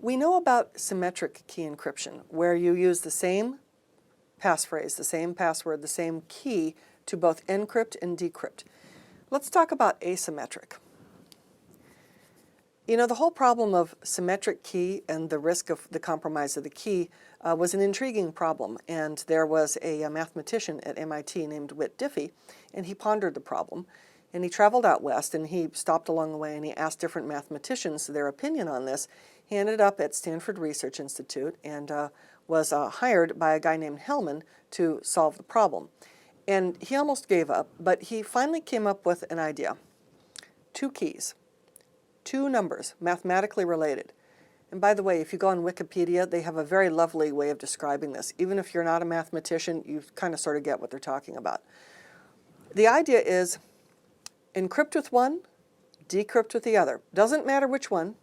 We know about symmetric key encryption, where you use the same passphrase, the same password, the same key to both encrypt and decrypt. Let's talk about asymmetric. You know, the whole problem of symmetric key and the risk of the compromise of the key was an intriguing problem, and there was a mathematician at MIT named Whit Diffie, and he pondered the problem, and he traveled out west, and he stopped along the way, and he asked different mathematicians their opinion on this. He ended up at Stanford Research Institute and was hired by a guy named Hellman to solve the problem. And he almost gave up, but he finally came up with an idea. Two keys. Two numbers, mathematically related. And by the way, if you go on Wikipedia, they have a very lovely way of describing this. Even if you're not a mathematician, you kind of sort of get what they're talking about. The idea is encrypt with one, decrypt with the other. Doesn't matter which one,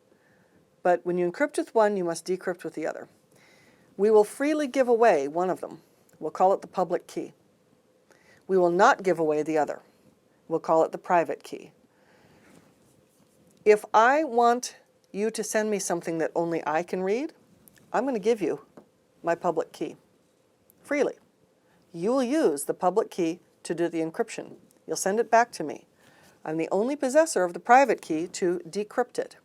but when you encrypt with one, you must decrypt with the other. We will freely give away one of them. We'll call it the public key. We will not give away the other. We'll call it the private key. If I want you to send me something that only I can read, I'm going to give you my public key freely. You will use the public key to do the encryption. You'll send it back to me. I'm the only possessor of the private key to decrypt it.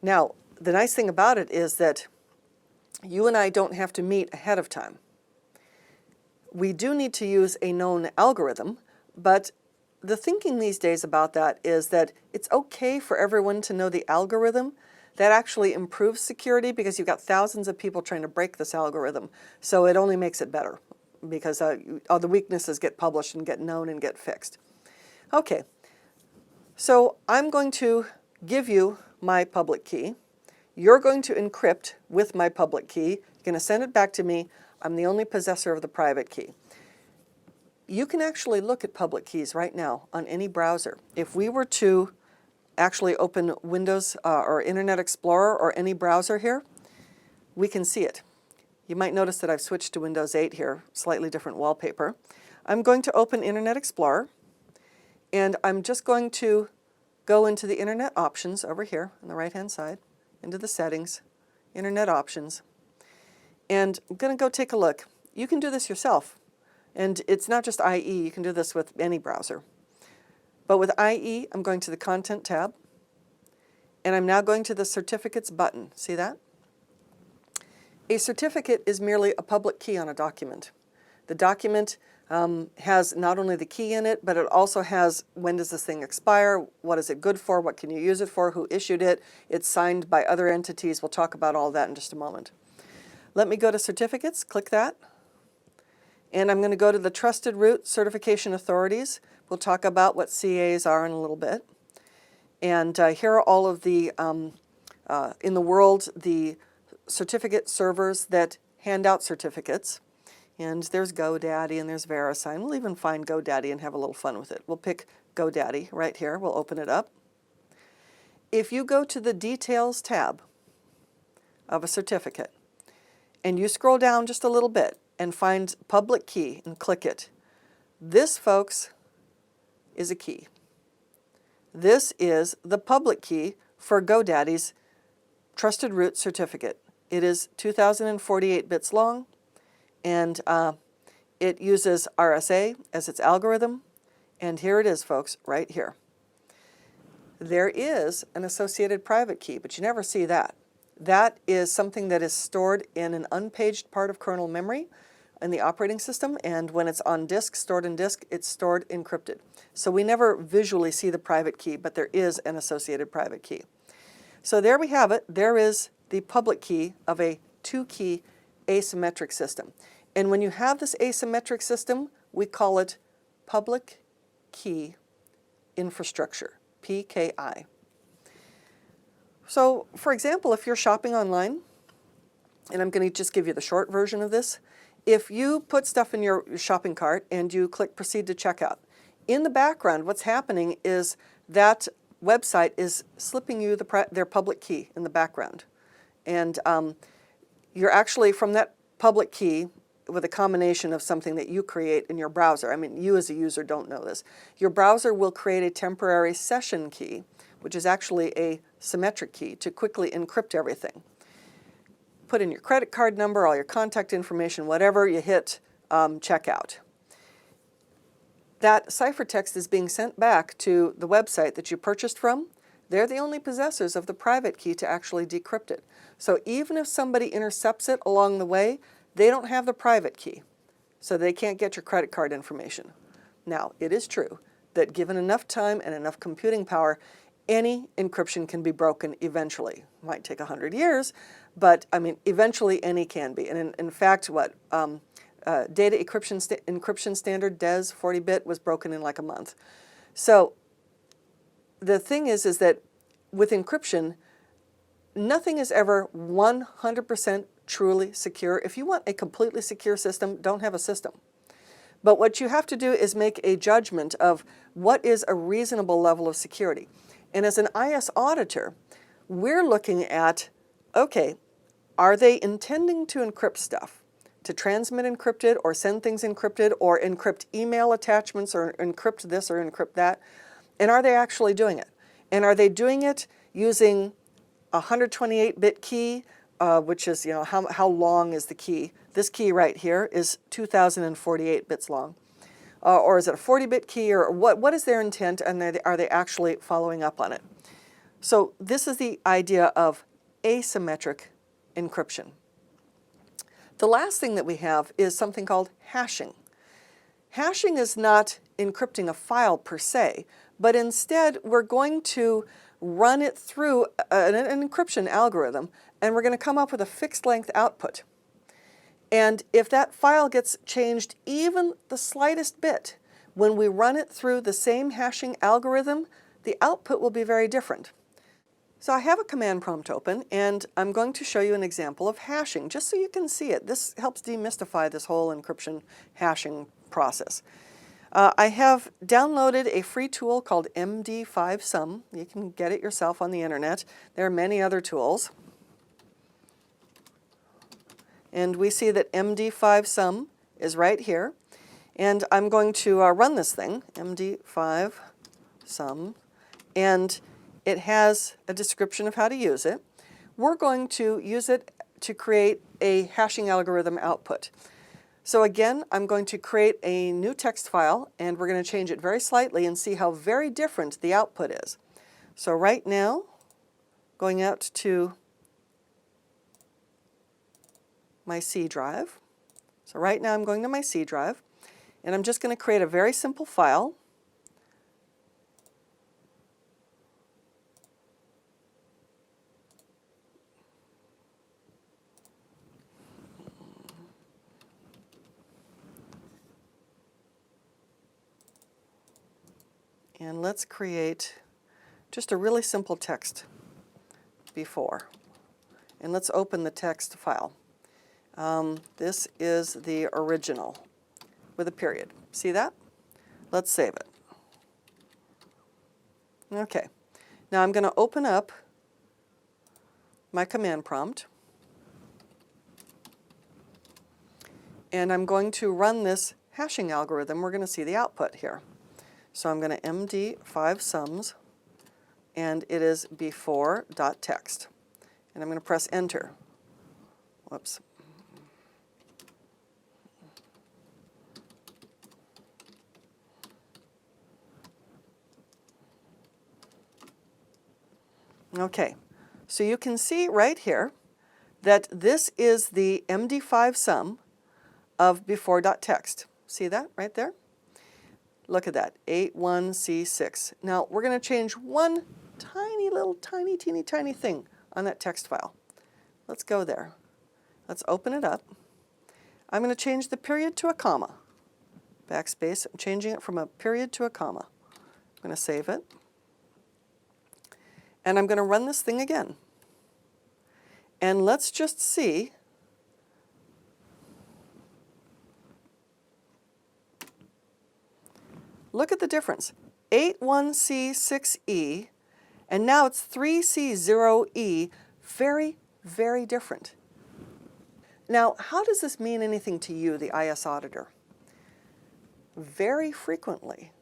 Now, the nice thing about it is that you and I don't have to meet ahead of time. We do need to use a known algorithm, but the thinking these days about that is that it's okay for everyone to know the algorithm. That actually improves security because you've got thousands of people trying to break this algorithm. So it only makes it better because all the weaknesses get published and get known and get fixed. Okay, so I'm going to give you my public key. You're going to encrypt with my public key. You're going to send it back to me. I'm the only possessor of the private key. You can actually look at public keys right now on any browser. If we were to actually open Windows or Internet Explorer or any browser here, we can see it. You might notice that I've switched to Windows 8 here, slightly different wallpaper. I'm going to open Internet Explorer, and I'm just going to go into the Internet options over here on the right-hand side, into the settings, Internet options, and I'm going to go take a look. You can do this yourself. And it's not just IE, you can do this with any browser. But with IE, I'm going to the Content tab, and I'm now going to the Certificates button. See that? A certificate is merely a public key on a document. The document has not only the key in it, but it also has when does this thing expire, what is it good for, what can you use it for, who issued it, it's signed by other entities. We'll talk about all that in just a moment. Let me go to Certificates, click that. And I'm going to go to the Trusted Root Certification Authorities. We'll talk about what CAs are in a little bit. And here are all of the, in the world, the certificate servers that hand out certificates. And there's GoDaddy and there's VeriSign. We'll even find GoDaddy and have a little fun with it. We'll pick GoDaddy right here. We'll open it up. If you go to the Details tab of a certificate, and you scroll down just a little bit, and find public key and click it. This, folks, is a key. This is the public key for GoDaddy's Trusted Root Certificate. It is 2048 bits long, and it uses RSA as its algorithm. And here it is, folks, right here. There is an associated private key, but you never see that. That is something that is stored in an unpaged part of kernel memory in the operating system, and when it's on disk, stored in disk, it's stored encrypted. So we never visually see the private key, but there is an associated private key. So there we have it. There is the public key of a two-key asymmetric system. And when you have this asymmetric system, we call it public key infrastructure, PKI. So, for example, if you're shopping online, and I'm going to just give you the short version of this, if you put stuff in your shopping cart and you click Proceed to Checkout, in the background what's happening is that website is slipping you their public key in the background. And you're actually, from that public key, with a combination of something that you create in your browser, I mean, you as a user don't know this, your browser will create a temporary session key, which is actually a symmetric key to quickly encrypt everything. Put in your credit card number, all your contact information, whatever, you hit checkout. That ciphertext is being sent back to the website that you purchased from. They're the only possessors of the private key to actually decrypt it. So even if somebody intercepts it along the way, they don't have the private key, so they can't get your credit card information. Now, it is true that given enough time and enough computing power, any encryption can be broken eventually. It might take 100 years, but I mean, eventually any can be. And in fact, data encryption standard, DES 40-bit, was broken in like a month. So the thing is that with encryption, nothing is ever 100% truly secure. If you want a completely secure system, don't have a system. But what you have to do is make a judgment of what is a reasonable level of security. And as an IS auditor, we're looking at, okay, are they intending to encrypt stuff? To transmit encrypted or send things encrypted or encrypt email attachments or encrypt this or encrypt that? And are they actually doing it? And are they doing it using a 128-bit key, which is, how long is the key? This key right here is 2048 bits long. Or is it a 40-bit key, or what is their intent, and are they actually following up on it? So this is the idea of asymmetric encryption. The last thing that we have is something called hashing. Hashing is not encrypting a file per se, but instead we're going to run it through an encryption algorithm, and we're going to come up with a fixed length output. And if that file gets changed even the slightest bit, when we run it through the same hashing algorithm, the output will be very different. So I have a command prompt open, and I'm going to show you an example of hashing, just so you can see it. This helps demystify this whole encryption hashing process. I have downloaded a free tool called MD5Sum. You can get it yourself on the internet. There are many other tools. And we see that MD5Sum is right here. And I'm going to run this thing, MD5Sum, and it has a description of how to use it. We're going to use it to create a hashing algorithm output. So again, I'm going to create a new text file, and we're going to change it very slightly and see how very different the output is. So right now, going out to my C drive. So right now I'm going to my C drive, and I'm just going to create a very simple file. And let's create just a really simple text before. And let's open the text file. This is the original with a period. See that? Let's save it. Okay. Now I'm going to open up my command prompt. And I'm going to run this hashing algorithm. We're going to see the output here. So I'm going to MD5Sums, and it is before.text. And I'm going to press enter. Whoops. Okay, so you can see right here that this is the MD5Sum of before.text. See that right there? Look at that, 81C6. Now we're going to change one tiny little teeny tiny thing on that text file. Let's go there. Let's open it up. I'm going to change the period to a comma. Backspace, I'm changing it from a period to a comma. I'm going to save it. And I'm going to run this thing again. And let's just see. Look at the difference. 81C6E, and now it's 3C0E. Very, very different. Now, how does this mean anything to you, the IS auditor? Very frequently,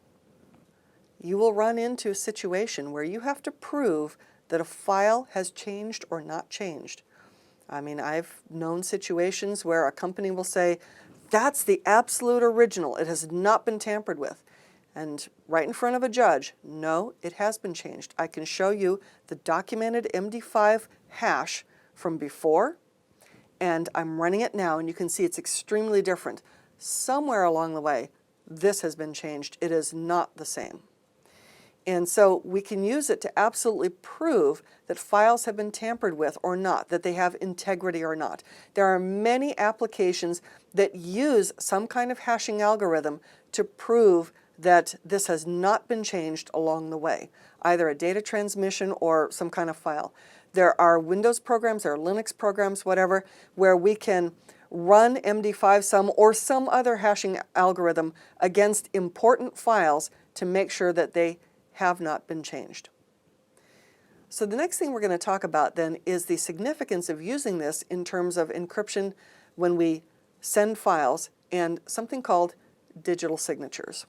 you will run into a situation where you have to prove that a file has changed or not changed. I mean, I've known situations where a company will say, that's the absolute original, it has not been tampered with. And right in front of a judge, no, it has been changed. I can show you the documented MD5 hash from before, and I'm running it now, and you can see it's extremely different. Somewhere along the way, this has been changed. It is not the same. And so we can use it to absolutely prove that files have been tampered with or not, that they have integrity or not. There are many applications that use some kind of hashing algorithm to prove that this has not been changed along the way, either a data transmission or some kind of file. There are Windows programs, there are Linux programs, whatever, where we can run MD5 sum or some other hashing algorithm against important files to make sure that they have not been changed. So the next thing we're going to talk about then is the significance of using this in terms of encryption when we send files and something called digital signatures.